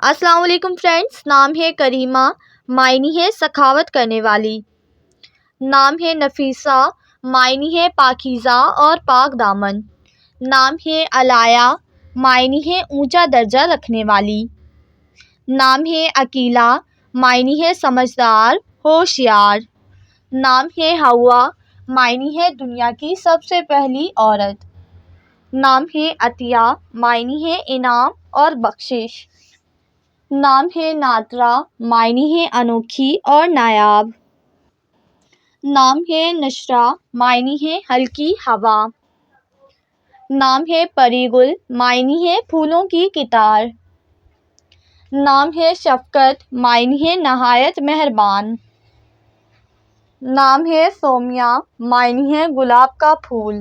السلام علیکم فرینڈس، نام ہے کریمہ، معنی ہے سخاوت کرنے والی۔ نام ہے نفیسہ، معنی ہے پاکیزہ اور پاک دامن۔ نام ہے علایا، معنی ہے اونچا درجہ رکھنے والی۔ نام ہے عقیلہ، معنی ہے سمجھدار، ہوشیار۔ نام ہے حوا، معنی ہے دنیا کی سب سے پہلی عورت۔ نام ہے عطیہ، معنی ہے انعام اور بخشش۔ نام ہے ناطرہ، معنی ہے انوکھی اور نایاب۔ نام ہے نشرہ، معنی ہے ہلکی ہوا۔ نام ہے پری گل، معنی ہے پھولوں کی قطار۔ نام ہے شفقت، معنی ہے نہایت مہربان۔ نام ہے سومیہ، معنی ہے گلاب کا پھول۔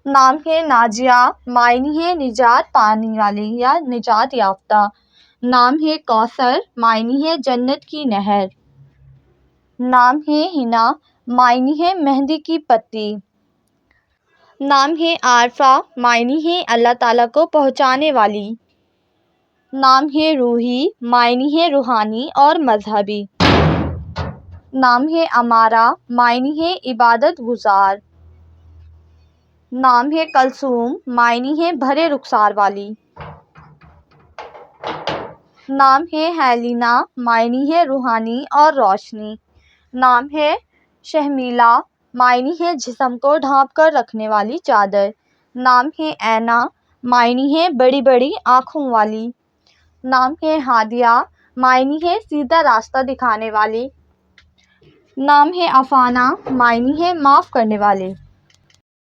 نام ہے ناجیہ، معنی ہے نجات پانے والی یا نجات یافتہ۔ نام ہے کوثر، معنی ہے جنت کی نہر۔ نام ہے حنا، معنی ہے مہندی کی پتی۔ نام ہے عارفہ، معنی ہے اللہ تعالیٰ کو پہچانے والی۔ نام ہے روحی، معنی ہے روحانی اور مذہبی۔ نام ہے امارہ، معنی ہے عبادت گزار۔ نام ہے کلثوم، معنی ہے بھرے رخسار والی۔ نام ہے ہیلینا، معنی ہے روحانی اور روشنی۔ نام ہے شہمیلہ، معنی ہے جسم کو ڈھانپ کر رکھنے والی چادر۔ نام ہے اینا، معنی ہے بڑی بڑی آنکھوں والی۔ نام ہے ہادیہ، معنی ہے سیدھا راستہ دکھانے والی۔ نام ہے عفانہ، معنی ہے معاف کرنے والی۔